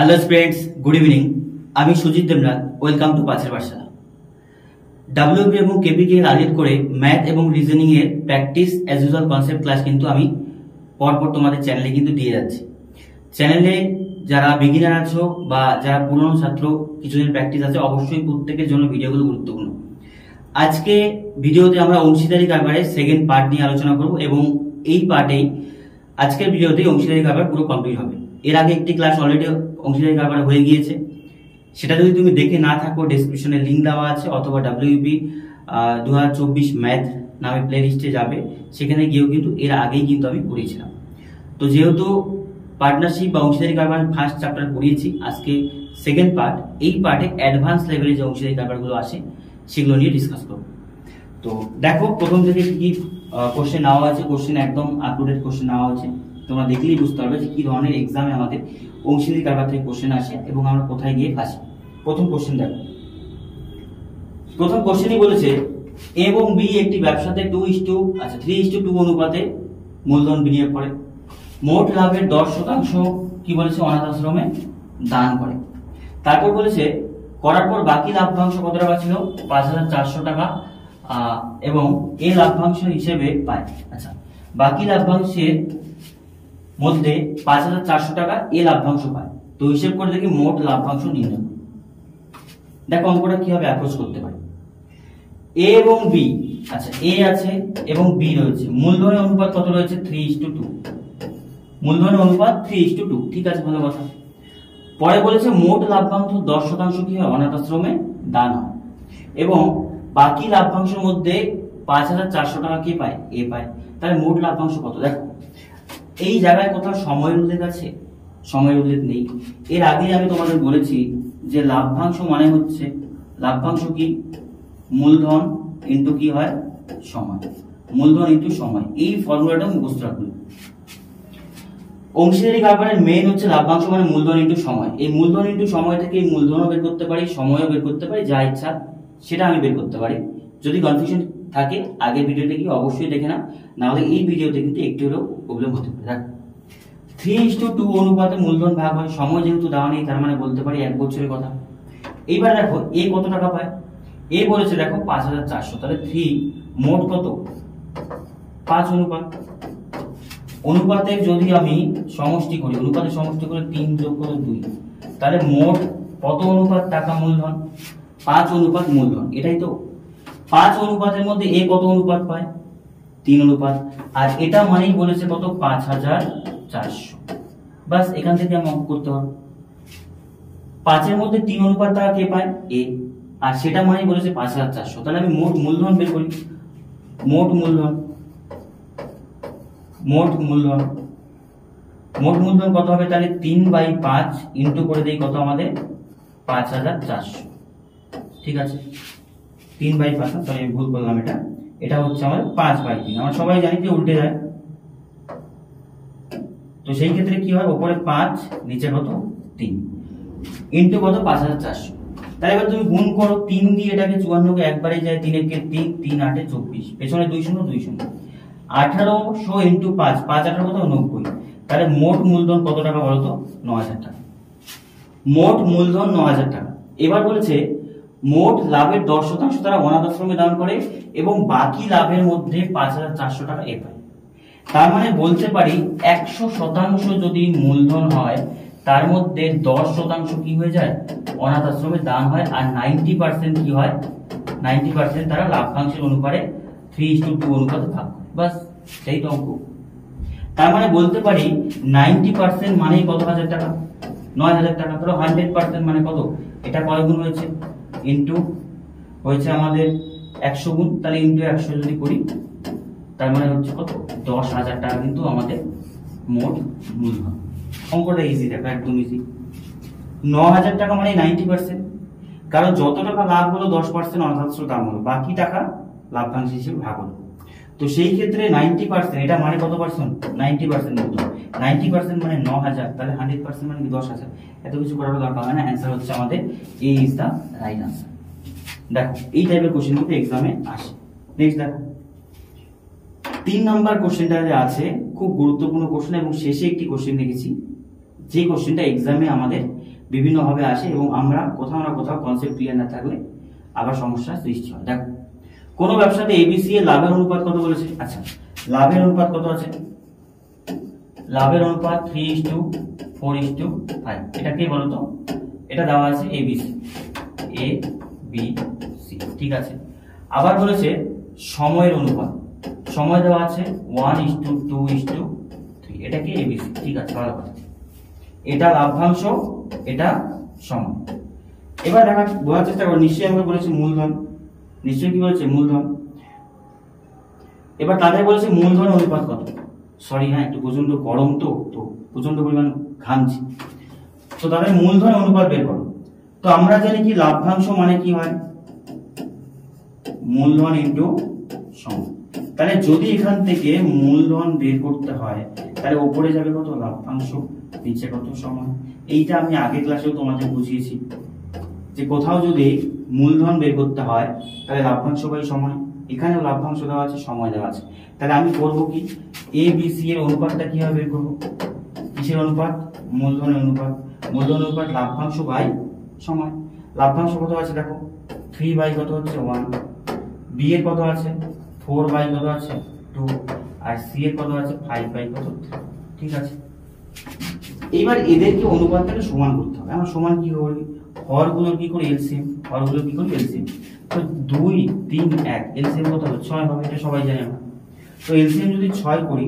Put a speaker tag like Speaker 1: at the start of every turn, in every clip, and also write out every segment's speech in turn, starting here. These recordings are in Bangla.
Speaker 1: Hello students, good evening. আমি সুজিত দেবনাথ। ওয়েলকাম টু পাঁচের পাঠশালা। ডাব্লিউবি এবং কেপিকে টার্গেট করে ম্যাথ এবং রিজনিং এর practice as usual concept class কিন্তু আমি পরপর তোমাদের চ্যানেলে কিন্তু দিয়ে যাচ্ছি। চ্যানেলে যারা বিগিনার আছো বা যারা পুরনো ছাত্র কিছুদিন প্র্যাকটিস আছে, অবশ্যই প্রত্যেকের জন্য ভিডিওগুলো গুরুত্বপূর্ণ। আজকে ভিডিওতে আমরা অংশীদারি কারবারের সেকেন্ড পার্ট নিয়ে আলোচনা করব এবং এই পার্টেই আজকের ভিডিওতে অংশীদারি কারবার পুরো কমপ্লিট হবে। এর আগে একটি ক্লাস অলরেডি অংশীদারি কারবার হয়ে গিয়েছে, সেটা যদি তুমি দেখে না থাকো ডেসক্রিপশনে লিঙ্ক দেওয়া আছে, অথবা ডাব্লিউবি 2024 ম্যাথ নামে প্লে লিস্টে যাবে, সেখানে গিয়েও কিন্তু এর আগেই কিন্তু আমি পড়িয়েছিলাম। তো যেহেতু পার্টনারশিপ বা অংশীদারি কারবার ফার্স্ট চ্যাপ্টার পড়িয়েছি, আজকে সেকেন্ড পার্ট। এই পার্টে অ্যাডভান্স লেভেলে যে অংশীদারি কারবারগুলো আসে সেগুলো নিয়ে ডিসকাস করব। তো দেখো প্রথম থেকে কি কোশ্চেন নেওয়া আছে। কোশ্চেন একদম আপ টু ডেট কোশ্চেন নেওয়া আছে, তোমরা দেখলেই বুঝতে পারবে যে কি ধরনের এক্সামে আমাদের অংশীদারি কারবার থেকে কোশ্চেন আসে এবং আমরা কোথায় গিয়ে ফাঁসি। প্রথম কোশ্চেন দেখো, প্রথম কোশ্চেনই বলেছে এ এবং বি একটি ব্যবসাতে 3:2 অনুপাতে মূলধন বিনিয়োগ করে। মোট লাভের 10% কি বলেছে অনাথ আশ্রমে দান করে। তারপর বলেছে করার পর বাকি লাভ্যাংশ কত টাকা ছিল? 5,400 টাকা, এবং এই লাভ্যাংশ হিসেবে পায়। আচ্ছা, বাকি লাভ্যাংশের মধ্যে 5,400 টাকা এ লাভ্যাংশ পায়। তো হিসেব করে দেখি মোট লাভ্যাংশ নির্ণয়। দেখো অঙ্কটা কিভাবে অ্যাপ্রোচ করতে পারি। এ এবং বি, আচ্ছা এ আছে এবং বি রয়েছে। মূলধনের অনুপাত কত রয়েছে? 3:2। মূলধনের অনুপাত 3:2, ঠিক আছে, ভালো কথা। পরে বলেছে মোট লাভ্যাংশ 10% কি হয়? অনাথ আশ্রমে দান হয়। এবং বাকি লাভ্যাংশের মধ্যে 5,400 টাকা কি পায়? এ পায়। তাহলে মোট লাভ্যাংশ কত? দেখো এই জায়গায় কোথাও সময়ের উল্লেখ আছে? সময়ের উল্লেখ নেই। এর আগে আমি তোমাদের বলেছি যে লাভ্যাংশ মানে হচ্ছে, লাভ্যাংশ কি? মূলধন ইন্টু কি হয়? সময়। মূলধন ইন্টু সময়, এই ফর্মুলাটা মুখস্থ রাখবে। অংশীদারি কারবারের মেইন হচ্ছে লাভ্যাংশ মানে মূলধন ইন্টু সময়। এই মূলধন ইন্টু সময় থেকে এই মূলধনও বের করতে পারি, সময়ও বের করতে পারি, যা ইচ্ছা সেটা আমি বের করতে পারি। যদি কনফিউশন থাকে আগের ভিডিওতে কি অবশ্যই দেখে না হলে এই ভিডিওতে কিন্তু একটু হলেও প্রবলেম হতে পারে। দেখ 3:2 অনুপাতে মূলধন ভাগ হয়, সময় যেহেতু দেওয়া নেই তার মানে বলতে পারি 1 বছরের কথা। এইবার দেখো এ কত টাকা পায়? এ বলেছে দেখো 5,400, তাহলে 3 মোট কত? 5 অনুপাত। অনুপাতের যদি আমি সমষ্টি করি, অনুপাতের সমষ্টি করে 3 যোগ করে 2, তাহলে মোট কত অনুপাত টাকা মূলধন? 5 অনুপাত মূলধন, এটাই তো। 5 অনুপাতের মধ্যে এ কত অনুপাত পায়? 3 অনুপাত। আর এটা মানেই বলেছে কত? 5,400। বাস এখান থেকে আমি অঙ্ক করতে হবে। 5 এর মধ্যে 3 অনুপাত টাকা কে পায়? এ। আর সেটা মানেই বলেছে 5,400। তাহলে আমি মোট মূলধন বের করি। মোট মূলধন কত হবে? তাহলে 3/5 ইন্টু করে দেই কত আমাদের? 5,400, ঠিক আছে। 3/5, সরি আমি ভুল করলাম, এটা হচ্ছে আমার 5/3। আমরা সবাই জানি যে উল্টে যায়, তো সেই ক্ষেত্রে কি হয়? উপরে 5, নিচে কত? 3 ইন্টু কত? 5,400। তাহলে এবার তুমি গুণ করো 3 দিয়ে এটাকে 54 কে একবারে যায়, 3 একে 3, 3 8 24, পেছনে 2 শূন্য 2 শূন্য। 1800 ইন্টু 5, 5 18 কত? 90। তাহলে মোট মূলধন কত টাকা বলতো? 9,000 টাকা। মোট মূলধন 9,000 টাকা। এবার বলেছে মোট লাভের 10% তারা অনাথ আশ্রমে দান করে এবং বাকি লাভের মধ্যে 5,400 টাকা এ পায়। তার মানে বলতে পারি 100% যদি মূলধন হয় তার মধ্যে 10% কি হয়ে যায়? অনাথ আশ্রমে দান হয়। আর 90% কি হয়? 90% তারা লাভ্যাংশের অনুপাতে 3:2 অনুপাতে ভাগ করে। বাস সেই তো অঙ্ক। তার মানে বলতে পারি 90% মানেই কত হাজার টাকা? 9,000 টাকা। তাহলে 100% মানে কত? এটা কয় গুণ হয়েছে? ইন্টু হয়েছে আমাদের 100 গুণ, তাহলে ইন্টু 100 যদি করি তার মানে হচ্ছে কত? 10,000 টাকা কিন্তু আমাদের মোট মূলধন। অঙ্কটা ইজি, দেখো একদম ইজি। 9,000 টাকা মানে 90%, কারণ যত টাকা লাভ হলো 10% অনাথ দাম হলো, বাকি টাকা লাভ্যাংশ হিসেবে ভাগ হলো। তো সেই ক্ষেত্রে 90%, এটা মানে কত পার্সেন্ট? 90% মূলধন। 90% মানে 9,000, তাহলে 100% মানে কি? 10,000। এত কিছু করার দরকার হয় না, অ্যান্সার হচ্ছে আমাদের এ ইজ দা রাইট আনসার। দেখো এই টাইপের কোশ্চেন কিন্তু এক্সামে আসে। নেক্সট দেখো 3 নাম্বার কোশ্চেনটা আছে, খুব গুরুত্বপূর্ণ কোশ্চেন এবং শেষে একটি কোশ্চেন লিখেছি যে কোশ্চেনটা এক্সামে আমাদের বিভিন্নভাবে আসে এবং আমরা কোথাও না কোথাও কনসেপ্ট ক্লিয়ার না থাকলে আবার সমস্যার সৃষ্টি হয়। দেখো কোনো ব্যবসাতে এবিসি এর লাভের অনুপাত কত বলেছে? আচ্ছা, লাভের অনুপাত কত আছে? লাভের অনুপাত 3:4:5। এটা কে বলতো? এটা দেওয়া আছে এবিসি, এ বি সি, ঠিক আছে। আবার বলেছে সময়ের অনুপাত, সময় দেওয়া আছে 1:2:3। এটা কি এবিসি, ঠিক আছে, ভালো কথা। এটা লাভ্যাংশ, এটা সময়। এবার দেখা বোঝার চেষ্টা করো, নিশ্চয়ই আমাকে বলেছে মূলধন, নিশ্চয়ই কি বলেছে? মূলধন। এবার তাদের বলেছে মূলধন অনুপাত কত? সরি হ্যাঁ, একটু প্রচন্ড গরম তো প্রচন্ড পরিমাণ ঘামছি, তো তাদের মূলধন অনুপাত বের করো। তো আমরা জানি কি লাভ্যাংশ মানে কি হয়? মূলধন ইনটু সময়। তাহলে যদি এখান থেকে মূলধন বের করতে হয় তাহলে উপরে যাবে কত? লাভ্যাংশ, নিচে কত? সময়। এইটা আমি আগের ক্লাসেও তোমাদের বুঝিয়েছি যে কোথাও যদি মূলধন বের করতে হয় তাহলে লাভ্যাংশ বাই সময়। এখানেও লাভ্যাংশ দেওয়া আছে, সময় দেওয়া আছে। তাহলে আমি করবো কি, এ বি সি এর অনুপাতটা কিভাবে বের করবো? কিসের অনুপাত? মূলধনের অনুপাত। মূলধন অনুপাত লাভ্যাংশ বাই সময়। লাভ্যাংশ কত আছে দেখো, 3 বাই কত হচ্ছে 1, বি এর কত আছে 4 বাই কত আছে 2, আর সি এর কত আছে 5 বাই কত 3, ঠিক আছে। এইবার এদেরকে অনুপাতটাকে সমান করতে হবে। আমরা সমান কি করি? হরগুলোর কি করি? এলসিএম। হরগুলোর কি করি? এলসিএম। তো 2 3 1 এলসিএম কত হবে? 6 হবে, এটা সবাই জানে আমরা। তো এলসিএম যদি 6 করি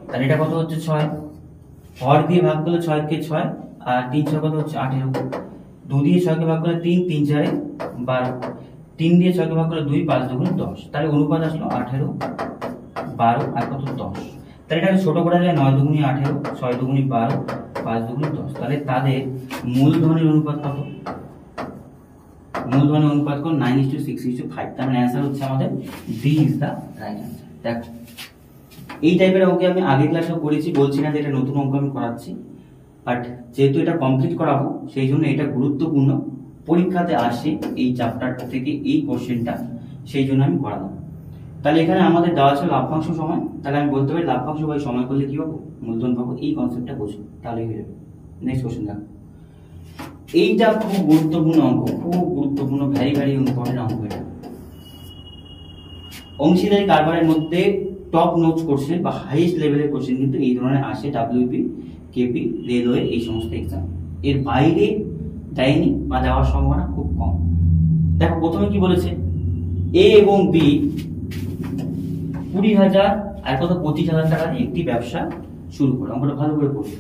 Speaker 1: তাহলে এটা কত হচ্ছে 6, হর দিয়ে ভাগ করলে 6 কে 6, আর 3 6 কত হচ্ছে 18, 2 দিয়ে 6 কে ভাগ করলে 3, 3 4 12, 3 দিয়ে 6 কে ভাগ করলে 2, 5 2 10। তাহলে অনুপাত আসলো 18 12 আর কত 10। তাহলে এটাকে ছোট করা যায় 9 2 18, 6 2 12, 5 2 10। তাহলে তাদের মূলধনের অনুপাত কত? মূলধনের অনুপাত কত? 9:6:5। তার মানে অ্যান্সার হচ্ছে আমাদের D is the right answer. দেখো এই টাইপের অঙ্ক আমি আগের ক্লাসেও করেছি, বলছি না যে এটা নতুন অঙ্ক আমি করাচ্ছি, বাট যেহেতু এটা কমপ্লিট করাবো সেই জন্য এটা গুরুত্বপূর্ণ, পরীক্ষাতে আসে এই চ্যাপ্টার থেকে এই কোশ্চেনটা, সেই জন্য আমি করালাম। তাহলে এখানে আমাদের দেওয়া আছে লাভ্যাংশ সময়, তাহলে আমি বলতে পারি লাভ্যাংশ বাই সময় করলে কি পাবো? মূলধন পাবো। এই কনসেপ্টটা বুঝো তাহলেই হয়ে যাবে। নেক্সট কোশ্চেন দেখো, এইটা খুব গুরুত্বপূর্ণ অঙ্ক, খুব গুরুত্বপূর্ণ, ভেরি ভেরি ইম্পর্টেন্ট অঙ্ক। এটা অংশীদারি কারবারের মধ্যে টপ নোটস কোশ্চেন বা হাইয়েস্ট লেভেলের কোশ্চেন কিন্তু এই ধরনের আসে ডাব্লিউপি, কেপি, রেলওয়ে, এই সমস্ত এক্সাম। এর বাইরে দেয়নি বা দেওয়ার সম্ভাবনা খুব কম। দেখো প্রথমে কি বলেছে, এ এবং বি 20,000 আর কত 25,000 টাকা দিয়ে একটি ব্যবসা শুরু করে। অঙ্কটা ভালো করে পড়বে।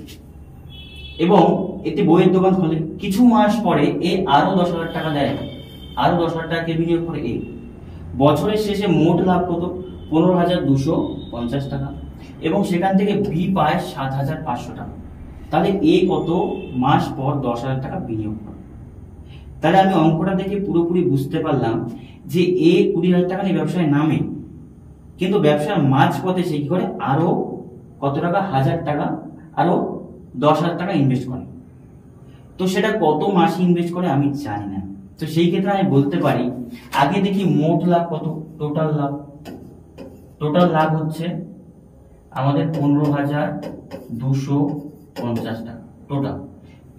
Speaker 1: এবং একটি বইয়ের দোকান খোলে। কিছু মাস পরে এ আরো 10,000 টাকা দেয়, আরো 10,000 টাকা বিনিয়োগ করে এ। বছরের শেষে মোট লাভ কত? 15,250 টাকা। এবং সেখান থেকে বি পায় 7,500 টাকা। তাহলে এ কত মাস পর 10,000 টাকা বিনিয়োগ করে? তাহলে আমি অঙ্কটা দেখে পুরোপুরি বুঝতে পারলাম যে এ 20,000 টাকা নিয়ে ব্যবসায় নামে, কিন্তু ব্যবসার মাঝ পথে সে কি করে আরো কত টাকা 1,000 টাকা, আরো 10,000 টাকা ইনভেস্ট করে। তো সেটা কত মাসে ইনভেস্ট করে আমি জানি না। তো সেই ক্ষেত্রে আমি বলতে পারি আগে দেখি মোট লাভ কত, টোটাল লাভ। টোটাল লাভ হচ্ছে আমাদের 15,250 টাকা টোটাল।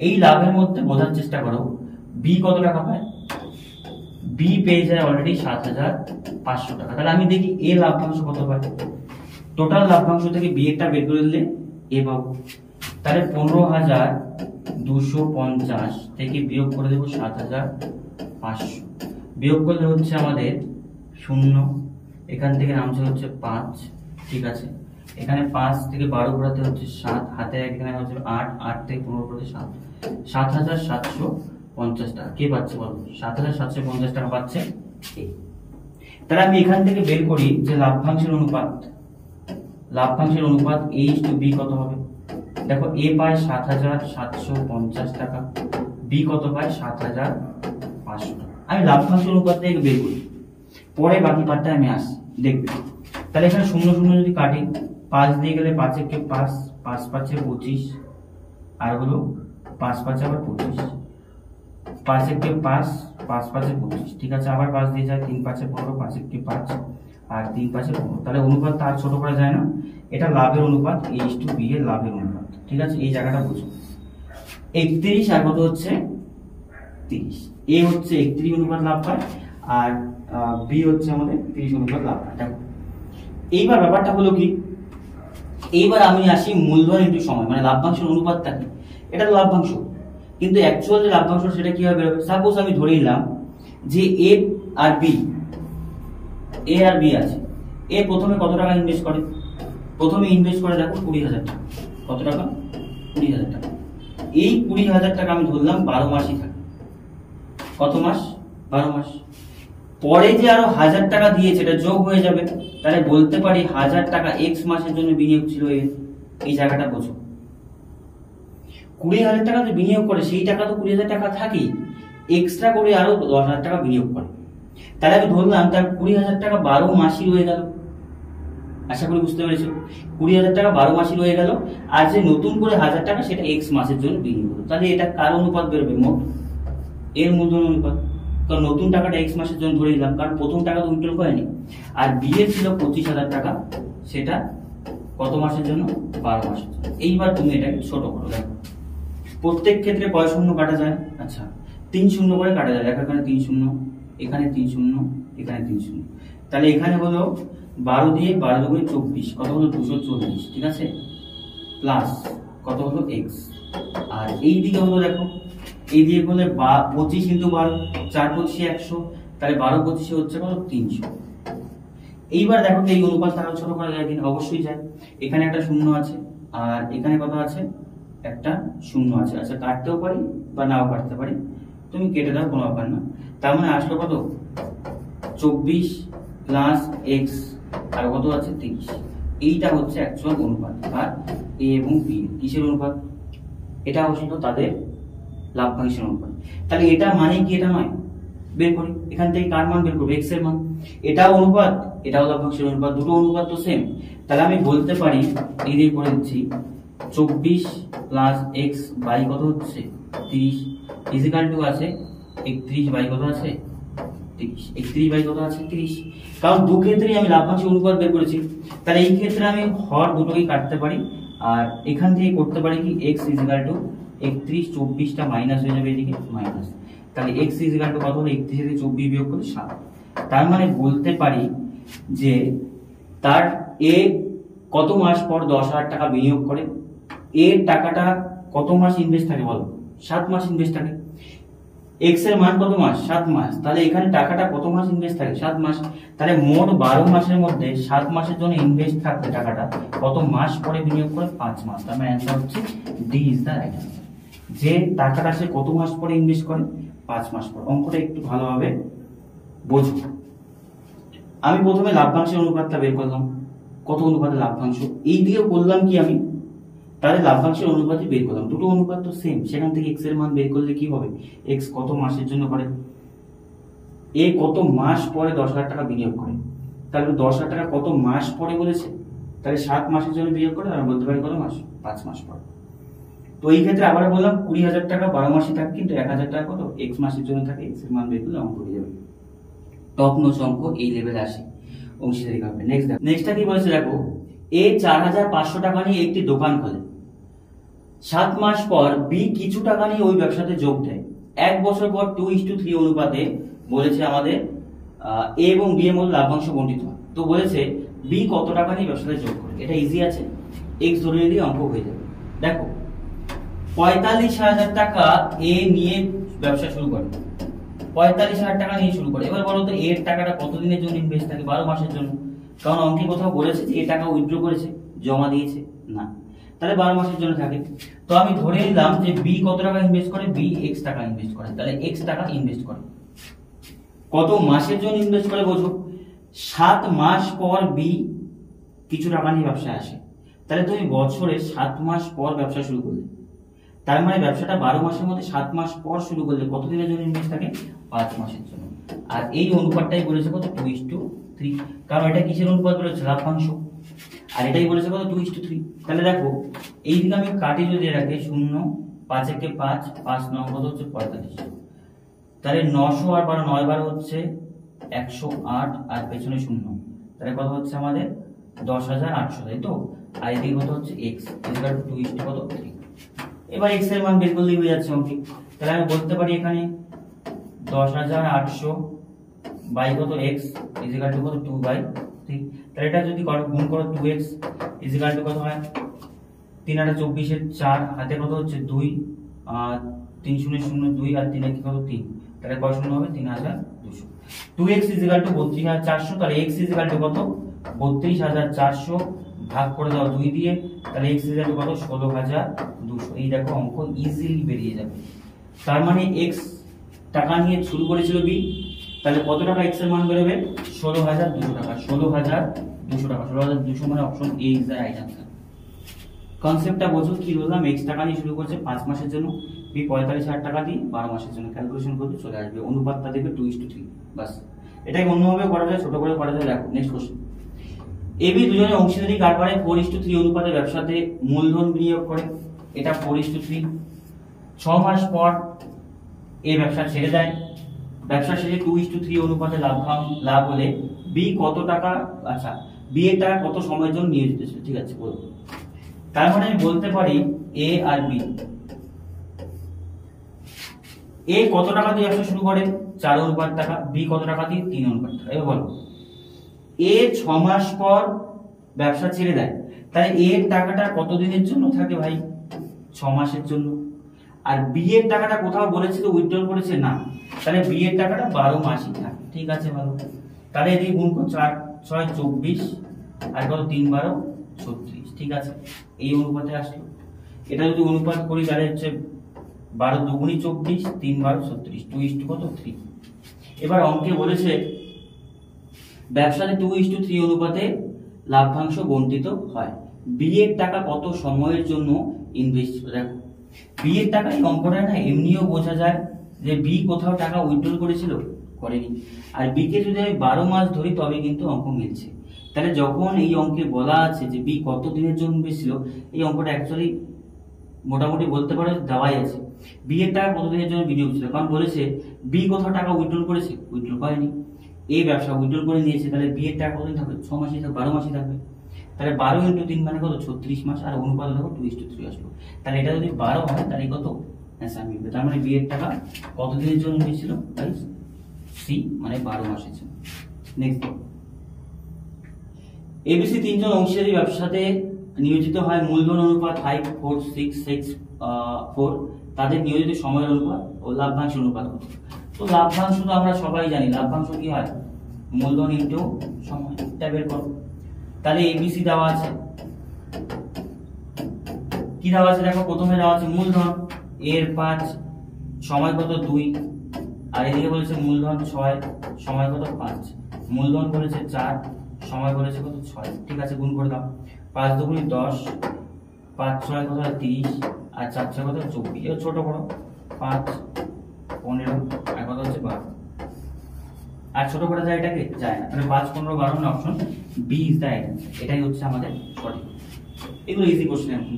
Speaker 1: এই লাভের মধ্যে বোঝার চেষ্টা করো বি কত টাকা পায়। বি পেয়ে যায় অলরেডি 7,500 টাকা। তাহলে আমি দেখি এ লাভ্যাংশ কত পায়। টোটাল লাভ্যাংশ থেকে বি এরটা বের করে দিলে এ পাবো। তাহলে 15,250 থেকে বিয়োগ করে দেবো 7,500, বিয়োগ করলে হচ্ছে আমাদের 0, এখান থেকে নামছে হচ্ছে 5, ঠিক আছে। এখানে 5 থেকে 12 ঘোরাতে হচ্ছে 7, হাতে এখানে হচ্ছে 8, 8 থেকে 15 ঘোরাতে 7, 7,750 টাকা কে পাচ্ছে বলো? 7,750 টাকা পাচ্ছে এ। তাহলে আমি এখান থেকে বের করি যে লাভ্যাংশের অনুপাত, লাভ্যাংশের অনুপাত A/B কত হবে। দেখো এ পায় 7,750 টাকা, বি কত পায় 7,500 টাকা। আমি লাভ্যাংশ অনুপাত থেকে বের করি, পরে বাকি পার্টটা আমি আসি দেখবে। তাহলে এখানে 0 0 যদি কাটি, 5 দিয়ে গেলে 5 একে 5, 5 5 25, আর হলো 5 5 আবার 25, 5 একে 5, 5 5 25, ঠিক আছে। আবার 5 দিয়ে যায়, 3 5 15, 5 একে 5 আর 3 5 15। তাহলে অনুপাত তার ছোট করা যায় না, এটা লাভের অনুপাত A/B এর লাভের অনুপাত। ঠিক আছে, এই জায়গাটা বুঝো। 31 আর কত হচ্ছে 30। এ হচ্ছে 31 অনুপাত লাভ পায় আর বি হচ্ছে আমাদের 30 অনুপাত লাভ পায়। দেখো এইবার ব্যাপারটা হলো কি, এইবার আমি আসি মূলধন ইনটু সময়, মানে লাভ্যাংশের অনুপাতটা কি, এটা তো লাভ্যাংশ, কিন্তু অ্যাকচুয়াল যে লাভ্যাংশ সেটা কিভাবে বেরোবে। সাপোজ আমি ধরে নিলাম যে এ আর বি আছে। এ প্রথমে কত টাকা ইনভেস্ট করে, প্রথমে ইনভেস্ট করে দেখো 20,000 টাকা। কত টাকা? 20,000 টাকা। এই 20,000 টাকা আমি ধরলাম 12 মাসই থাকে। কত মাস? 12 মাস। পরে যে আরো 1,000 টাকা দিয়েছে এটা যোগ হয়ে যাবে, তাহলে বলতে পারি 1,000 টাকা এক্স মাসের জন্য বিনিয়োগ ছিল। এই জায়গাটা বোঝো, 20,000 টাকা যে বিনিয়োগ করে সেই টাকা তো 20,000 টাকা থাকেই, এক্সট্রা করে আরো 10,000 টাকা বিনিয়োগ করে। তাহলে আমি ধরলাম তার 20,000 টাকা 12 মাসই রয়ে গেল। আশা করি বুঝতে পেরেছো, 20,000 টাকা 12 মাসই রয়ে গেল, আর যে নতুন করে 1,000 টাকা সেটা এক্স মাসের জন্য বিনিয়োগ হলো। তাহলে এটা কার অনুপাত বেরোবে? মোট এর মূলধন অনুপাত। কারণ নতুন টাকাটা এক্স মাসের জন্য ধরে নিলাম, কারণ প্রথম টাকা তো উইথড্র করেনি। আর বি এর ছিল 25,000 টাকা, সেটা কত মাসের জন্য? 12 মাসের জন্য। এইবার তুমি এটাকে ছোট করো, দেখো প্রত্যেক ক্ষেত্রে কয় শূন্য কাটা যায়? আচ্ছা 3 শূন্য করে কাটা যায়। দেখো এখানে 3 শূন্য, এখানে 3 শূন্য, এখানে 3 শূন্য। তাহলে এখানে হলো 12 দিয়ে 12 দুগুণে 24, কত হলো 240, ঠিক আছে, প্লাস কত হলো এক্স। আর এই দিকে হলো দেখো, এই দিকে বলে 25 ইন্টু 12, 4 25 100, তাহলে 12 25 হচ্ছে কত? 300। এইবার দেখো এই অনুপাত আরো ছোট করা যায় কিনা? অবশ্যই যায়। এখানে একটা শূন্য আছে আর এখানে কত আছে? একটা শূন্য আছে। আচ্ছা কাটতেও পারি বা নাও কাটতে পারি, তুমি কেটে দাও, কোনো ব্যাপার না। তার মানে আসলো কত? 24 প্লাস এক্স আর কত আছে? 30। এইটা হচ্ছে অ্যাকচুয়াল অনুপাত। আর এ এবং বি কিসের অনুপাত? এটা হচ্ছে তাদের লাভ্যাংশের অনুপাত। তাহলে এটা মানে কি এটা নয়? বের করি, এখান থেকে কার মান বের করবো? এক্স এর মান। এটাও অনুপাত, এটাও লাভ্যাংশের অনুপাত, দুটো অনুপাত তো সেম। তাহলে আমি বলতে পারি, এই দিয়ে করে দিচ্ছি, 24 প্লাস এক্স বাই কত হচ্ছে? 30 ইজিক্যাল টু আছে 31 বাই কত আছে? 30। 31 বাই কত আছে? 30। কারণ দু ক্ষেত্রেই আমি লাভ্যাংশ অনুপাত বের করেছি, তাহলে এই ক্ষেত্রে আমি হর দুটোকেই কাটতে পারি, আর এখান থেকে করতে পারি কি x ইজিক্যাল টু 31, 24টা মাইনাস হয়ে যাবে এদিকে মাইনাস, তাহলে x ইজিক্যাল টু কত হলো? 31 থেকে 24 বিয়োগ করলে 7। তার মানে বলতে পারি যে তার এ কত মাস পর 10,000 টাকা বিনিয়োগ করে, এর টাকাটা কত মাস ইনভেস্ট থাকে বলো? 7 মাস ইনভেস্ট থাকে। এক্স এর মান কত মাস? 7 মাস। তাহলে এখানে টাকাটা কত মাস ইনভেস্ট থাকে? 7 মাস। তাহলে মোট 12 মাসের মধ্যে 7 মাসের জন্য ইনভেস্ট থাকবে টাকাটা, কত মাস পরে বিনিয়োগ করে? 5 মাস। তার মানে অ্যান্সার হচ্ছে D is the right answer. যে টাকাটা সে কত মাস পরে ইনভেস্ট করে? 5 মাস পর। অঙ্কটা একটু ভালোভাবে বোঝো। আমি প্রথমে লাভ্যাংশের অনুপাতটা বের করলাম, কত অনুপাতে লাভ্যাংশ। এই দিকে বললাম কি আমি, তাহলে লাভ্যাংশের অনুপাতই বের করলাম, দুটো অনুপাত তো সেম। সেখান থেকে এক্স এর মান বের করলে কি হবে? এক্স কত মাসের জন্য করে, এ কত মাস পরে 10,000 টাকা বিনিয়োগ করে, তাহলে 10,000 টাকা কত মাস পরে বলেছে, তাহলে 7 মাসের জন্য বিনিয়োগ করে, আমরা বলতে পারি কত মাস? 5 মাস পরে। তো এই ক্ষেত্রে আবার বললাম 20,000 টাকা 12 মাসে থাকে, কিন্তু 1,000 টাকা কত এক্স মাসের জন্য থাকে। এক্স এর মান বের করলে অঙ্ক হয়ে যাবে। টপ নোচ অঙ্ক এই লেভেলে আসে, অংশীদারি হবে। নেক্সটটা কি বলেছে দেখো, এ 4,500 টাকা নিয়ে একটি দোকান খোলে। 7 মাস পর বি কিছু টাকা নিয়ে ওই ব্যবসাতে যোগ দেয়। 1 বছর পর 2:3 অনুপাতে বলেছে আমাদের এ এবং বি এর মধ্যে লাভ্যাংশ বন্টিত হয়। তো বলেছে বি কত টাকা নিয়ে ব্যবসাতে যোগ করে। এটা ইজি আছে, এক্স ধরে নিয়ে অঙ্ক হয়ে যাবে। দেখো 45,000 টাকা এ নিয়ে ব্যবসা শুরু করে, 45,000 টাকা নিয়ে শুরু করে। এবার বলো তো এর টাকাটা কতদিনের জন্য ইনভেস্ট থাকে? 12 মাসের জন্য। কারণ অঙ্কে কোথাও বলেছে যে এ টাকা উইথড্র করেছে, জমা দিয়েছে না, তাহলে 12 মাসের জন্য থাকে। তো আমি ধরে নিলাম যে বি কত টাকা ইনভেস্ট করে? বি এক্স টাকা ইনভেস্ট করে। তাহলে এক্স টাকা ইনভেস্ট করে, কত মাসের জন্য ইনভেস্ট করে বোঝো? 7 মাস পর বি কিছু টাকা নিয়ে ব্যবসায় আসে। তাহলে তুমি বছরে 7 মাস পর ব্যবসা শুরু করলে, তার মানে ব্যবসাটা 12 মাসের মধ্যে 7 মাস পর শুরু করলে কতদিনের জন্য ইনভেস্ট থাকে? 5 মাসের জন্য। আর এই অনুপাতটাই বলেছে কত? 2:3, কারণ এটা কিসের অনুপাত বলেছে? লাভ্যাংশ। আর এটাই বলেছে কত? 2:3। তাহলে দেখো এই দিকে আমি কাটি যদি রাখি 0, 5 একে 5, 5 9 কত হচ্ছে? 45। তাহলে 900 আর 12 9 12 হচ্ছে 108, আর পেছনে 0, তাহলে কত হচ্ছে আমাদের? 10,800, তাই তো? আর এদিকে কত হচ্ছে এক্স ইকুয়াল টু 2 কত 3। এবার এক্স এর মান বের করলেই হয়ে যাচ্ছে অঙ্কে। তাহলে আমি বলতে পারি এখানে 10,800 বাই কত এক্স ইকুয়াল টু কত 2/3। তাহলে এটা যদি গুণ করো 2x ইকুয়াল টু কত হয় 3 8 24 এর 4 হাতে কত হচ্ছে 2 আর 3 0 0 2 আর 3 কি কত 3। তাহলে কত শূন্য হবে 3200। 2x equal to 32400। তাহলে x ইকুয়াল টু কত 32400 ভাগ করে দাও 2 দিয়ে। তাহলে x ইকুয়াল টু কত 16200। এই দেখো অঙ্ক ইজিলি বেরিয়ে যাবে। তার মানে x টাকা নিয়ে শুরু করেছিল b, তাহলে কত টাকা x এর মান বেরোবে 16200 টাকা। 16200 টাকা, 16200 মানে option A is the right answer. কনসেপ্টটা বোঝো কি বললাম, x টাকা নিয়ে শুরু করছে 5 মাসের জন্য, b 45000 টাকা দিয়ে 12 মাসের জন্য। ক্যালকুলেশন করতে চলে আসবে, অনুপাতটা দেবে 2:3। বাস, এটাকে অন্যভাবে করা যায়, ছোট করে করা যায়। দেখো নেক্সট কোশ্চেন। এ বি দুজনে অংশীদারি কারবারে 4:3 অনুপাতে ব্যবসাতে মূলধন বিনিয়োগ করে। এটা 4:3। 6 মাস পর এই ব্যবসা ছেড়ে দেয়। ব্যবসা শেষে 2:3 অনুপাতে লাভ হলে বি কত টাকা, আচ্ছা বি এর টাকা কত সময়ের জন্য নিয়োজিত ছিল। ঠিক আছে, বলবো। তার মানে আমি বলতে পারি এ আর বি, এ কত টাকা দিয়ে ব্যবসা শুরু করে 4 অনুপাত টাকা, বি কত টাকা দিয়ে 3 অনুপাত টাকা। এবার বলো, এ 6 মাস পর ব্যবসা ছেড়ে দেয়, তাহলে এ এর টাকাটা কত দিনের জন্য থাকে ভাই 6 মাসের জন্য। আর বি এর টাকাটা কোথাও বলেছে তো উইথড্রল করেছে না, তাহলে বি এর টাকাটা 12 মাসই থাকে। ঠিক আছে, ভালো। তাহলে এদিকে গুণ করো 4 6 24 আর কত 3 12 36। ঠিক আছে, এই অনুপাতে আসলো। এটা যদি অনুপাত করি তাহলে হচ্ছে 12 দুগুণী 24 3 12 36 2 কত 3। এবার অঙ্কে বলেছে ব্যবসাতে 2:3 অনুপাতে লাভ্যাংশ বণ্টিত হয়। বি এর টাকা কত সময়ের জন্য ইনভেস্ট। দেখো বি এর টাকা, এই অঙ্কটা না এমনিও বোঝা যায় যে বি কোথাও টাকা উইথড্রল করেছিল, করেনি। আর বি কে যদি আমি 12 মাস ধরি তবে কিন্তু অঙ্ক মিলছে। তাহলে যখন এই অঙ্কে বলা আছে যে বি কত দিনের জন্য ইনভেস্ট ছিল, এই অঙ্কটা অ্যাকচুয়ালি মোটামুটি বলতে পারো দেওয়াই আছে। বি এর টাকা কত দিনের জন্য বিনিয়োগ ছিল, কারণ বলেছে বি কোথাও টাকা উইথড্রল করেছে, উইথড্রল করেনি। এই ব্যবসা উইথড্রল করে নিয়েছে, তাহলে বি এর টাকা কতদিন থাকবে 6 মাসই থাকবে, 12 মাসই থাকবে। তাহলে 12 × 3 মানে কত 36 মাস। আর অনুপাত দেখো 2:3 আসলো। তাহলে এটা যদি 12 হয় তাহলে কত অ্যান্সার মিলবে। তার মানে বি এর টাকা কত দিনের জন্য নিয়েছিল, তাই সি মানে 12 মাসের জন্য। নেক্সট, এবিসি তিনজন অংশীদারি ব্যবসাতে নিয়োজিত হয়। মূলধন অনুপাত 5 4 6 6 4। তাদের নিয়োজিত সময়ের অনুপাত ও লাভ্যাংশ অনুপাত কত। তো লাভ্যাংশ তো আমরা সবাই জানি, লাভ্যাংশ কি হয় মূলধন ইনটু সময়। এটা বের করো। তাহলে এবিসি দেওয়া আছে, কি দেওয়া আছে দেখো, প্রথমে দেওয়া আছে মূলধন এর 5, সময় কত 2, আর এদিকে বলেছে মূলধন 6, সময় কত 5। মূলধন বলেছে 4, সময় বলেছে কত 6। ঠিক আছে, গুণ করে দাও। 5 দুগুণী 10, 5 6 কত 30, আর 4 6 কত 24। এর ছোট করো, 5 15 আর কত হচ্ছে 12। আর ছোট করা যায় এটাকে, যায় না। তাহলে 5 15 12 মানে option B is the right answer. এটাই হচ্ছে আমাদের সঠিক। এগুলো ইজি কোশ্চেন। এখন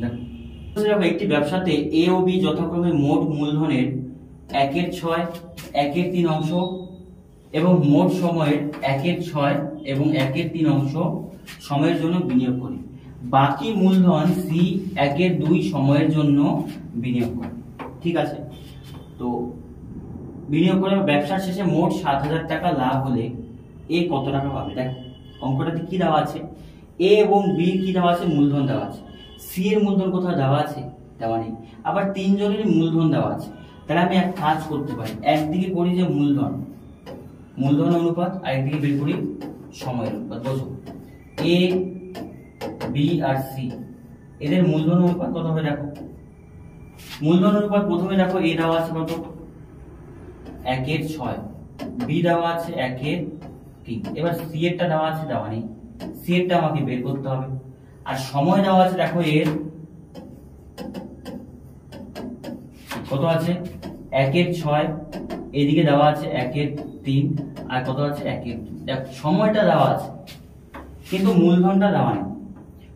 Speaker 1: দেখো, একটি ব্যবসাতে এ ও বি যথাক্রমে মোট মূলধনের 1/6 1/3 অংশ এবং মোট সময়ের 1/6 এবং 1/3 অংশ সময়ের জন্য বিনিয়োগ করে। বাকি মূলধন সি 1/2 সময়ের জন্য বিনিয়োগ করে। ঠিক আছে, তো বিনিয়োগ করে ব্যবসার শেষে মোট 7000 টাকা লাভ হলে এ কত টাকা পাবে। দেখো অঙ্কটাতে কি দেওয়া আছে, এ এবং বি কি দেওয়া আছে, মূলধন দেওয়া আছে। সি এর মূলধন কোথাও দেওয়া আছে, দেওয়া নেই। আবার তিনজনের মূলধন দেওয়া আছে। তাহলে আমি এক কাজ করতে পারি, একদিকে করি যে মূলধন অনুপাত, আর একদিকে বের করি সময়ের অনুপাত। বোঝো, এ বি আর সি এদের মূলধন অনুপাত কত হবে। দেখো মূলধন অনুপাত প্রথমে দেখো, এ দেওয়া আছে কত 1/6, বি দেওয়া আছে 1/3। এবার সি এরটা দেওয়া আছে, দেওয়া নেই। সি এরটা আমাকে বের করতে হবে। আর সময় দেওয়া আছে দেখো, এর কত আছে 1/6, এদিকে দেওয়া আছে 1/3 আর কত আছে 1/2। দেখো সময়টা দেওয়া আছে কিন্তু মূলধনটা দেওয়া নেই।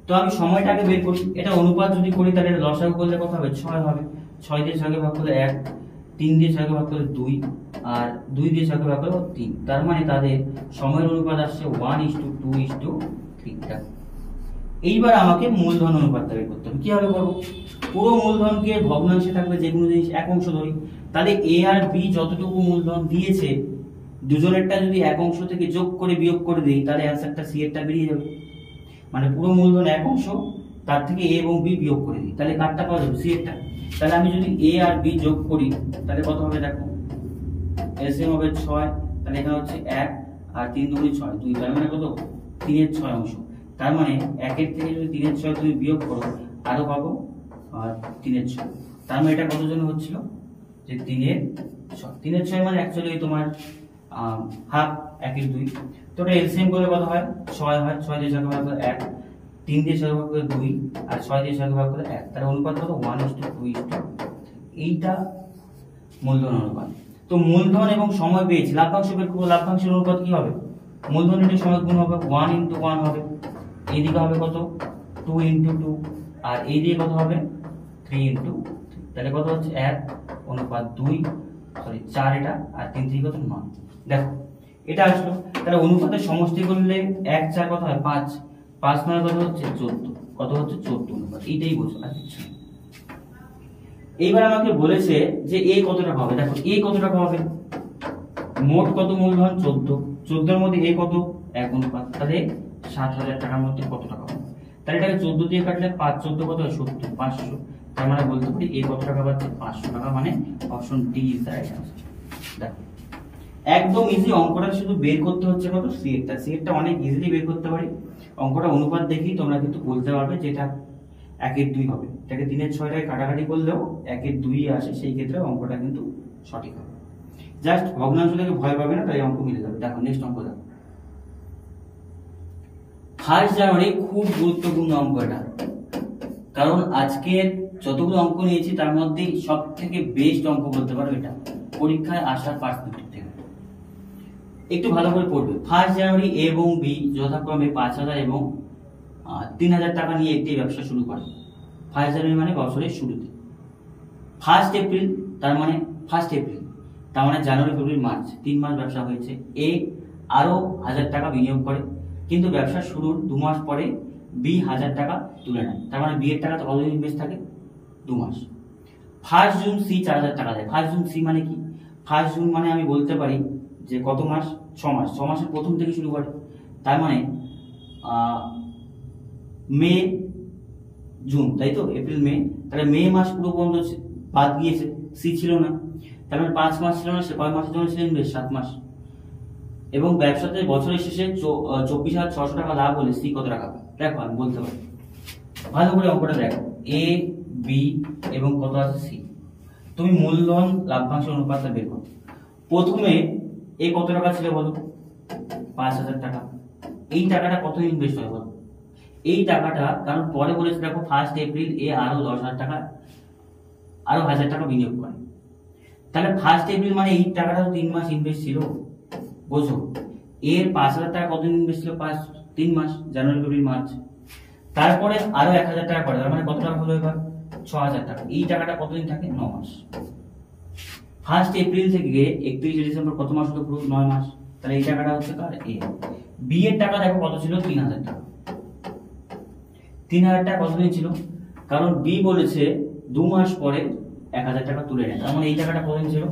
Speaker 1: তো আমি সময়টাকে বের করি। এটা অনুপাত যদি করি তাহলে লসাগু করলে কত হবে 6 হবে। 6 দিয়ে 6 কে ভাগ করলে 1, 3 দিয়ে 6 কে ভাগ করলে 2, আর 2 দিয়ে 6 কে ভাগ করলে 3। তার মানে তাদের সময়ের অনুপাত আসছে 1:2:3। এইবার আমাকে মূলধন অনুপাতটা বের করতে হবে। কিভাবে করবো? পুরো মূলধনকে ভগ্নাংশে থাকবে যে কোনো জিনিস এক অংশ ধরি, তাহলে এ আর বি যতটুকু মূলধন দিয়েছে দুজনেরটা যদি এক অংশ থেকে যোগ করে বিয়োগ করে দিই তাহলে অ্যান্সারটা সি এরটা বেরিয়ে যাবে। মানে পুরো মূলধন এক অংশ, তার থেকে এ এবং বি বিয়োগ করে দিই, তাহলে কারটা পাওয়া যাবে? সি এরটা। তাহলে আমি যদি এ আর বি যোগ করি তাহলে কত হবে দেখো, এলসিএম হবে 6, তাহলে এখানে হচ্ছে 1 আর 3 দুগুণে 6, 2, তার মানে কত? 3 এর 6 অংশ। তার মানে 1 এর থেকে যদি 3 এর 6 তুমি বিয়োগ করো আরো পাবো 3 এর 6। তার মানে এটা কত জন হচ্ছিল? যে 3 এর 6। 3 এর 6 মানে অ্যাকচুয়ালি তোমার হাফ, 1 এর 2। তো এটা এলসিএম করলে কত হয়? 6 হয়। 6 দিয়ে 6 ভাগ করলে 1, 3 দিয়ে 6 ভাগ করলে 2 আর 6 দিয়ে 6 ভাগ করলে 1। তার অনুপাত কত? 1:2:3। এইটা মূলধন অনুপাত। তো মূলধন এবং সময় পেয়েছি, লাভ্যাংশ বের করব। লাভ্যাংশের অনুপাত কি হবে? মূলধন ইনটু সময় গুণ হবে, 1:1 হবে। এইদিকে হবে কত? 2:2। আর এই দিকে কত হবে? 3:3। তাহলে কত হচ্ছে? 1:2, 4 এটা, আর 3 3 কত? 9। দেখো এটা আসলো। তাহলে অনুপাতের সমষ্টি করলে 1 4 কত হয়? 5, 5 9 কত হচ্ছে? 14। কত হচ্ছে? 14 অনুপাত। এইটাই বোঝো। আচ্ছা, এইবার আমাকে বলেছে যে এ কত টাকা হবে। দেখো এ কত টাকা হবে? মোট কত মূলধন? 14। 14 এর মধ্যে এ কত? 1 অনুপাত। তাহলে 7,000 টাকার মধ্যে কত টাকা হবে? তাহলে এটাকে 14 দিয়ে কাটলে 5 14 কত হয়? 70, 500। তার মানে বলতে পারি এ কত টাকা পাচ্ছে? 500 টাকা। মানে option D is the right answer. দেখো একদম ইজি। অঙ্কটা শুধু বের করতে হচ্ছে কত? সি এরটা। সি এরটা অনেক ইজিলি বের করতে পারি। অঙ্কটা অনুপাত দেখি তোমরা কিন্তু বলতে পারবে যেটা 1 এর 2 হবে। এটাকে 3 এর 6 টাকে কাটাকাটি করলেও 1 এর 2 আসে, সেই ক্ষেত্রে অঙ্কটা কিন্তু সঠিক হবে। জাস্ট ভগ্নাংশ থেকে ভয় পাবে না, তাই অঙ্ক মিলে যাবে। দেখো নেক্সট অঙ্ক দেখো। 1 জানুয়ারি খুব গুরুত্বপূর্ণ অঙ্ক এটা, কারণ আজকের যতগুলো অঙ্ক নিয়েছি তার মধ্যে সব থেকে বেস্ট অঙ্ক বলতে পারো এটা, পরীক্ষায় আসার পার্সপেক্টিভ থেকে। একটু ভালো করে পড়বে। 1 জানুয়ারি এ এবং বি যথাক্রমে 5,000 এবং 3,000 টাকা নিয়ে একটি ব্যবসা শুরু করে। 1 জানুয়ারি মানে বছরের শুরুতে। 1 এপ্রিল তার মানে 1 এপ্রিল তার মানে জানুয়ারি ফেব্রুয়ারি মার্চ 3 মাস ব্যবসা হয়েছে। এ আরো 1,000 টাকা বিনিয়োগ করে, কিন্তু ব্যবসা শুরুর 2 মাস পরে বি 1,000 টাকা তুলে নেয়। তার মানে বি এর টাকা তো কতদিন ইনভেস্ট থাকে? 2 মাস। 1 জুন সি 4,000 টাকা দেয়। 1 জুন সি মানে কি? 1 জুন মানে আমি বলতে পারি যে কত মাস? 6 মাস। 6 মাসের প্রথম থেকে শুরু করে। তার মানে মে জুন, তাই তো? এপ্রিল মে, তাহলে মে মাস পুরো পর্যন্ত বাদ গিয়েছে, সি ছিল না। তার মানে 5 মাস ছিল না, সে কয় মাসের জন্য ছিল ইনভেস্ট? 7 মাস। এবং ব্যবসাতে বছরের শেষে 24,600 টাকা লাভ হলে সি কত টাকা পাবে? দেখো আমি বলতে পারি, ভালো করে অঙ্কটা দেখো। এ বি এবং কত আছে? সি। তুমি মূলধন লাভ্যাংশ অনুপাতটা বের করো। প্রথমে এ কত টাকা ছিল বলো? 5,000 টাকা। এই টাকাটা কত ইনভেস্ট হয় বলো? এই টাকাটা, কারণ পরে বলেছে দেখো 1 এপ্রিল এ আরো 10,000 টাকা, আরো 1,000 টাকা বিনিয়োগ করে। তাহলে 1 এপ্রিল মানে এই টাকাটা 3 মাস ইনভেস্ট ছিল, বোঝো। এর 5,000 টাকা কতদিন ইনভেস্ট ছিল? 3 মাস, জানুয়ারি ফেব্রুয়ারি মার্চ। তারপরে আরো 1,000 টাকা করে, তার মানে কত টাকা হলো এবার? 6,000 টাকা। এই টাকাটা কতদিন থাকে? 9 মাস। 1 এপ্রিল থেকে 31 ডিসেম্বর কত মাস হলো? পুরো 9 মাস। তাহলে এই টাকাটা হচ্ছে কার? এ। বি এর টাকা দেখো কত ছিল? 3,000 টাকা। 3,000 টাকা কতদিন ছিল? কারণ বি বলেছে 2 মাস পরে 1,000 টাকা তুলে নেয়, তার মানে এই টাকাটা কতদিন ছিল?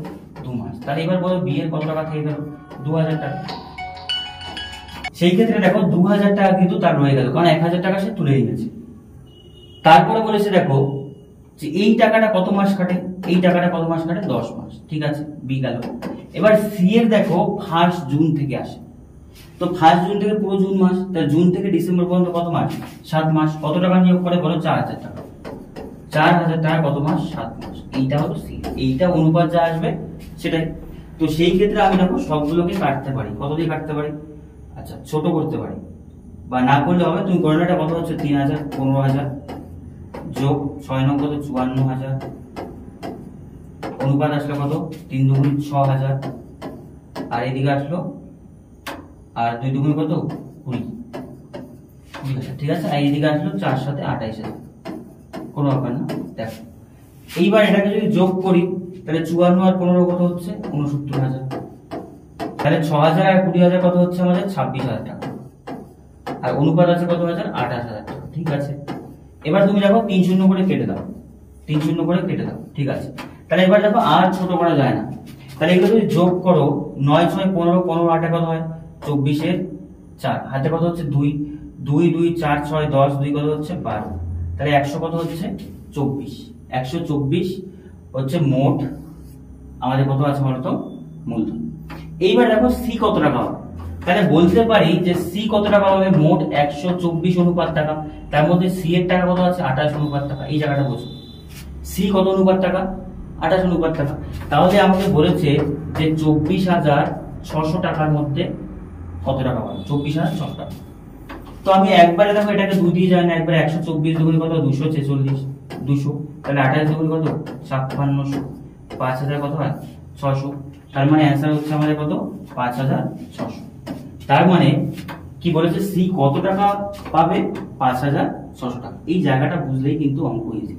Speaker 1: 2 মাস। তাহলে এবার বলো বি এর কত টাকা থেকে গেল? 2,000 টাকা। সেই ক্ষেত্রে দেখো 2,000 টাকা কিন্তু তার রয়ে গেল, কারণ 1,000 টাকা সে তুলে নিয়েছে। তারপরে বলেছে দেখো যে এই টাকাটা কত মাস কাটে? এই টাকাটা কত মাস কাটে? 10 মাস। ঠিক আছে, বি গেল। এবার সি এর দেখো 1 জুন থেকে আসে, তো 1 জুন থেকে পুরো জুন মাস, তাহলে জুন থেকে ডিসেম্বর পর্যন্ত কত মাস? 7 মাস। কত টাকা নিয়োগ করে বলো? 4,000 টাকা। 4,000 টাকা কত মাস? 7 মাস। এইটা হলো সি। এইটা অনুপাত যা আসবে সেটাই। তো সেই ক্ষেত্রে আমি দেখো সবগুলোকে কাটতে পারি। কত দিয়ে কাটতে পারি? আচ্ছা, ছোট করতে পারি, বা না করলে হবে। তুমি গণনাটা কত হচ্ছে? 3,000, 15,000 যোগ 6 নং কত? 54,000। অনুপাত আসলো কত? 3 দুগুণ 6,000। আর এদিকে আসলো, আর 2 দুগুণ কত? 20,000। ঠিক আছে, আর এদিকে আসলো 4 সাথে 28,000। কোনো ব্যাপার না। দেখো এইবার এটাকে যদি যোগ করি তাহলে 54 আর 15 কত হচ্ছে? 69,000। তাহলে 6,000 আর 20,000 কত হচ্ছে আমাদের? 26,000 টাকা। আর অনুপাত আছে কত হাজার? 28,000 টাকা। ঠিক আছে। এবার তুমি দেখো 3 শূন্য করে কেটে দাও, 3 শূন্য করে কেটে দাও, ঠিক আছে। তাহলে এবার দেখো আর ছোট করা যায় না, তাহলে এগুলো যদি যোগ করো 9 6 15, 15 8 কত হয় 24 এর 4, হাতে কত হচ্ছে 2, 2 2 4 6 10, 2 কত হচ্ছে 12, তাহলে 100 কত হচ্ছে 24, 124 হচ্ছে মোট আমাদের কত আছে বলতো মূলধন। এইবার দেখো সি কত টাকা হবে, তাহলে বলতে পারি যে সি কত টাকা হবে, মোট 124 অনুপাত টাকা, তার মধ্যে সি এর টাকা কত আছে 28 অনুপাত টাকা। এই জায়গাটা বুঝো সি কত অনুপাত টাকা, 28 অনুপাত টাকা। তাহলে আমাকে বলেছে যে 24,600 টাকার মধ্যে কত টাকা পাবে, 24,600 টাকা। তো আমি একবারে দেখো এটাকে 2 দিয়ে যায় না, একবারে 124 দুগুণ কত 246, 200, তাহলে 28 দুগুণ কত 5600, 5000 কত হয় 600, তার মানে অ্যান্সার হচ্ছে আমাদের কত 5600। তার মানে কি বলেছে সি কত টাকা পাবে 5600 টাকা। এই জায়গাটা বুঝলেই কিন্তু অঙ্ক ইজি,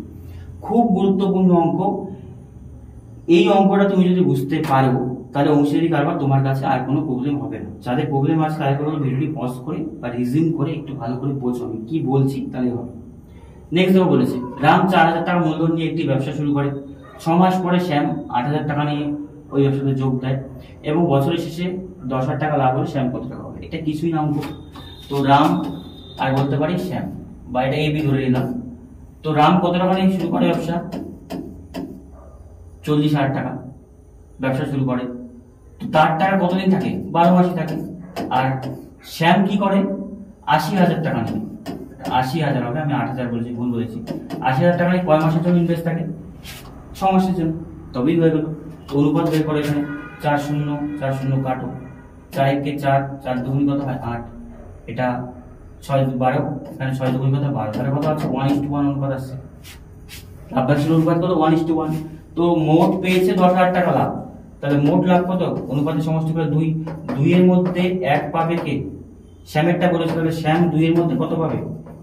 Speaker 1: খুব গুরুত্বপূর্ণ অঙ্ক। এই অঙ্কটা তুমি যদি বুঝতে পারো তাহলে অংশীদারি কারবার তোমার কাছে আর কোনো প্রবলেম হবে না। যাদের প্রবলেম আছে তাদের কোনো ভিডিওটি পজ করে বা রিজিউম করে একটু ভালো করে বোঝো আমি কি বলছি তাহলে হবে। নেক্সট দেখো বলেছে রাম 4000 টাকা মূলধন নিয়ে একটি ব্যবসা শুরু করে, 6 মাস পরে শ্যাম 8000 টাকা নিয়ে ওই ব্যবসাতে যোগ দেয় এবং বছরের শেষে 10,000 টাকা লাভ হলে শ্যাম কত টাকা হবে। এটা কিছুই না অঙ্ক, তো রাম আর বলতে পারি শ্যাম, বা এটা এবি ধরে নিলাম। তো রাম কত টাকা নিয়ে শুরু করে ব্যবসা, 40,000 টাকা ব্যবসা শুরু করে। তো তার টাকা কতদিন থাকে, 12 মাসই থাকে। আর শ্যাম কি করে 80,000 টাকা নিয়ে, 80,000 হবে, আমি 8,000 বলেছি, ভুল বলেছি। 80,000 টাকা নিয়ে কয় মাসের জন্য ইনভেস্ট থাকে, 6 মাসের জন্য, তবেই হয়ে গেল। অনুপাত বের করে এখানে 4 শূন্য 4 শূন্য কাটো, 4 1 4, 4 দুগুণ কত হয় 8, এটা 6 12, এখানে 6 দুগুণ কত 12, তাহলে কত আছে 1:1 অনুপাত আসছে। লাভবাসীর অনুপাত কত 1:1। তো মোট পেয়েছে 10,000 টাকা লাভ, তাহলে মোট লাভ কত, অনুপাতের সমষ্টি করে 2, 2 এর মধ্যে 1 পাবে কে, শ্যামেরটা বলেছে, তাহলে শ্যাম 2 এর মধ্যে কত পাবে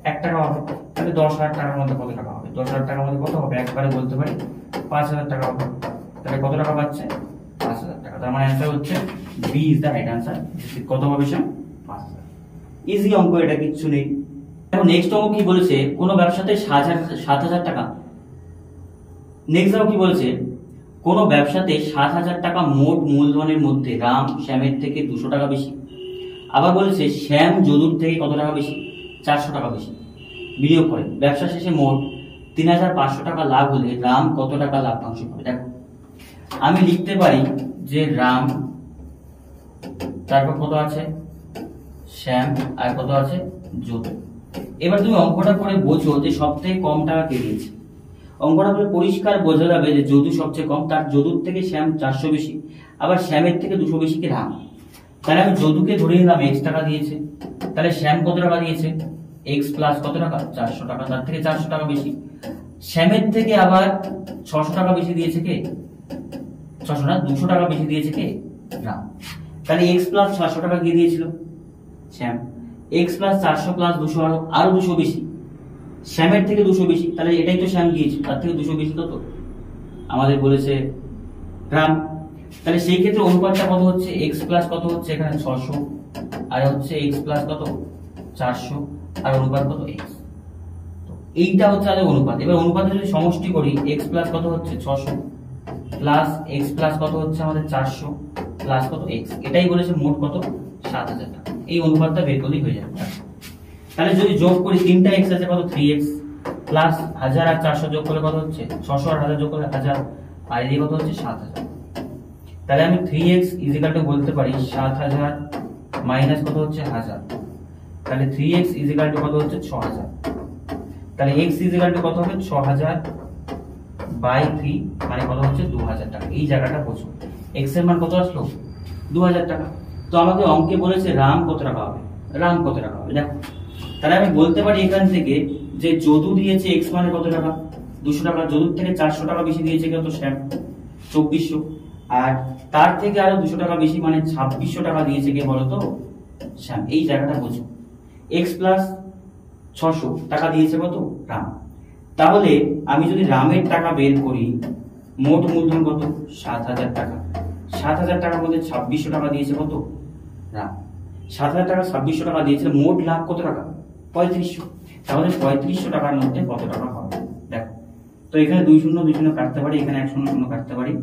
Speaker 1: 1 টাকা পাবে। তাহলে 10,000 টাকার মধ্যে কত টাকা হবে, 10,000 টাকার মধ্যে কত হবে, একবারে বলতে পারি 5,000 টাকা হবে। তাহলে কত টাকা পাচ্ছে 5,000 টাকা। তার মানে অ্যান্সার হচ্ছে B is the right answer. কত হবে শ্যাম 5,000। ইজি অঙ্ক, এটা কিচ্ছু নেই। এখন নেক্সট অঙ্ক কি বলেছে, কোন ব্যবসাতে 7,000 টাকা, নেক্সট কি বলেছে, কোন ব্যবসাতে 7,000 টাকা মোট মূলধনের মধ্যে রাম শ্যামের থেকে 200 টাকা বেশি, আবার বলেছে শ্যাম যদুর থেকে কত টাকা বেশি, 400 টাকা বেশি বিনিয়োগ করে, ব্যবসা শেষে মোট 3,500 টাকা লাভ হলে রাম কত টাকা লাভ্যাংশ পাবে। দেখো আমি লিখতে পারি যে রাম, তারপর কত আছে শ্যাম, আর কত আছে যদু। এবার তুমি অঙ্কটা করে বোঝো যে সবথেকে কম টাকা কে দিয়েছে। অঙ্কটা করে পরিষ্কার বোঝা যাবে যে যদু সবচেয়ে কম, তার যদুর থেকে শ্যাম 400 বেশি, আবার শ্যামের থেকে 200 বেশি কে রাম। তাহলে আমি যদুকে ধরে নিলাম x টাকা দিয়েছে, তাহলে শ্যাম কত টাকা দিয়েছে x প্লাস কত টাকা 400 টাকা, তার থেকে 400 টাকা বেশি। শ্যামের থেকে আবার 600 টাকা বেশি দিয়েছে কে, 600 না 200 টাকা বেশি দিয়েছে কে রাম। তাহলে x প্লাস 600 টাকা দিয়ে দিয়েছিল শ্যাম, x প্লাস 400 প্লাস 200 আরো 200 বেশি, শ্যামের থেকে 200 বেশি, তাহলে এটাই তো শ্যাম দিয়েছে, তার থেকে 200 বেশি কত আমাদের বলেছে রাম। তাহলে সেই ক্ষেত্রে অনুপাতটা কত হচ্ছে, x প্লাস কত হচ্ছে এখানে 600, আর হচ্ছে x প্লাস কত 400, আর অনুপাত কত x। তো এইটা হচ্ছে আমাদের অনুপাত। এবার অনুপাতে যদি সমষ্টি করি x প্লাস কত হচ্ছে 600 প্লাস x প্লাস কত হচ্ছে আমাদের 400 প্লাস কত x, এটাই বলেছে মোট কত 7,000 টাকা। এই অনুপাতটা বের করলেই হয়ে যাবে। তাহলে যদি যোগ করি 3টা x আছে কত 3x, প্লাস 1000 আর 400 যোগ করলে কত হচ্ছে 600, আর 1000 যোগ করলে 1000, আর এদিকে কত হচ্ছে 7,000। তাহলে আমি 3x ইজিক্যাল টু বলতে পারি 7,000 মাইনাস কত হচ্ছে 1000, তাহলে 3x ইজিক্যাল টু কত হচ্ছে 6,000। তাহলে x ইজিক্যাল টু কত হবে 6,000 বাই 3, মানে কত হচ্ছে 2,000 টাকা। এই জায়গাটা বোঝো, x এর মান কত আসলো 2,000 টাকা। তো আমাকে অঙ্কে বলেছে রাম কত টাকা হবে, রাম কত টাকা হবে। দেখো তাহলে আমি বলতে পারি এখান থেকে যে যদু দিয়েছে x মানে কত টাকা 200 টাকা, যদুর থেকে 400 টাকা বেশি দিয়েছে কত শ্যাম 2400, আর তার থেকে আরো 200 টাকা বেশি মানে 2600 টাকা দিয়েছে কে বলতো শ্যাম। এই জায়গাটা বোঝো, x প্লাস 600 টাকা দিয়েছে কত রাম। তাহলে আমি যদি রামের টাকা বের করি, মোট মূলধন কত 7,000 টাকা, 7,000 টাকার মধ্যে 2600 টাকা দিয়েছে কত রাম, 7,000 টাকা 2600 টাকা দিয়েছে, মোট লাভ কত টাকা 3500। তাহলে 3500 টাকার মধ্যে কত টাকা হবে দেখো। তো এখানে 2 শূন্য 2 শূন্য কাটতে পারি, এখানে 1 শূন্য শূন্য কাটতে পারি,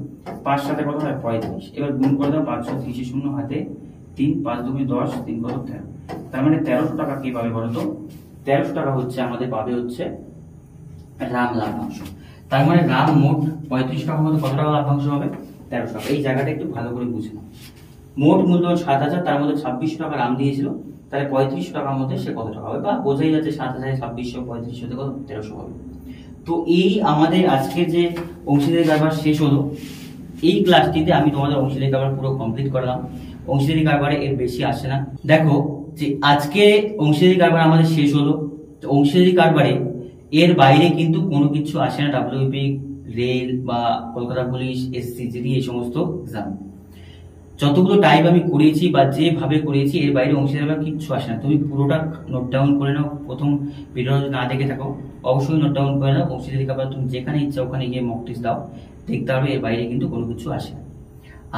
Speaker 1: 5 সাথে কত হয় 35। এবার গুণ করে দাও, 530 শূন্য হাতে 3, 5 2 10, 3 কত 13। তার মানে 1300 টাকা কি পাবে বলো তো? 1300 টাকা হচ্ছে আমাদের পাবে হচ্ছে রাম লাভাংশ। তার মানে রাম মোট 35 টাকার মধ্যে কত টাকা লাভাংশ হবে? 1300 টাকা। এই জায়গাটা একটু ভালো করে বুঝে নাও। মোট মূলধন 7000, তার মধ্যে 2600 টাকা রাম দিয়েছিল, তাহলে 3500 টাকার মধ্যে সে কত টাকা হবে? বা বোঝাই যাচ্ছে 7000 2600 3500 থেকে কত 1300 হবে। তো এই আমাদের আজকে যে অংশীদারি কারবার শেষ হলো, এই ক্লাসটিতে আমি তোমাদের অংশীদারি কারবার পুরো কমপ্লিট করলাম। অংশীদারি কারবারে এর বেশি আসে না। দেখো যে আজকে অংশীদারি কারবার আমাদের শেষ হলো, তো অংশীদারি কারবারে এর বাইরে কিন্তু কোনো কিছু আসে না। ডাব্লিউপি, রেল বা কলকাতা পুলিশ, এসসিজিডি এই সমস্ত এক্সাম যতগুলো টাইপ আমি করেছি বা যেভাবে করেছি এর বাইরে অংশীদারি কারবার কিচ্ছু আসে না। তুমি পুরোটা নোট ডাউন করে নাও। প্রথম ভিডিও যদি না দেখে থাকো অবশ্যই নোট ডাউন করে নাও। অংশীদারি কারবার তুমি যেখানে ইচ্ছা ওখানে গিয়ে মক টেস্ট দাও, দেখতে হবে এর বাইরে কিন্তু কোনো কিছু আসে না।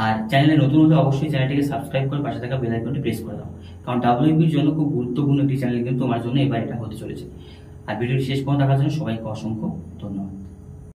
Speaker 1: আর চ্যানেলে নতুন হলে অবশ্যই চ্যানেলটিকে সাবস্ক্রাইব করে পাশে থাকা বেল আইকনটি প্রেস করে দাও, কারণ ডাব্লিউপির জন্য খুব গুরুত্বপূর্ণ একটি চ্যানেল কিন্তু তোমার জন্য এবার এটা হতে চলেছে। আর ভিডিওটি শেষ পর্যন্ত দেখার জন্য সবাইকে অসংখ্য ধন্যবাদ।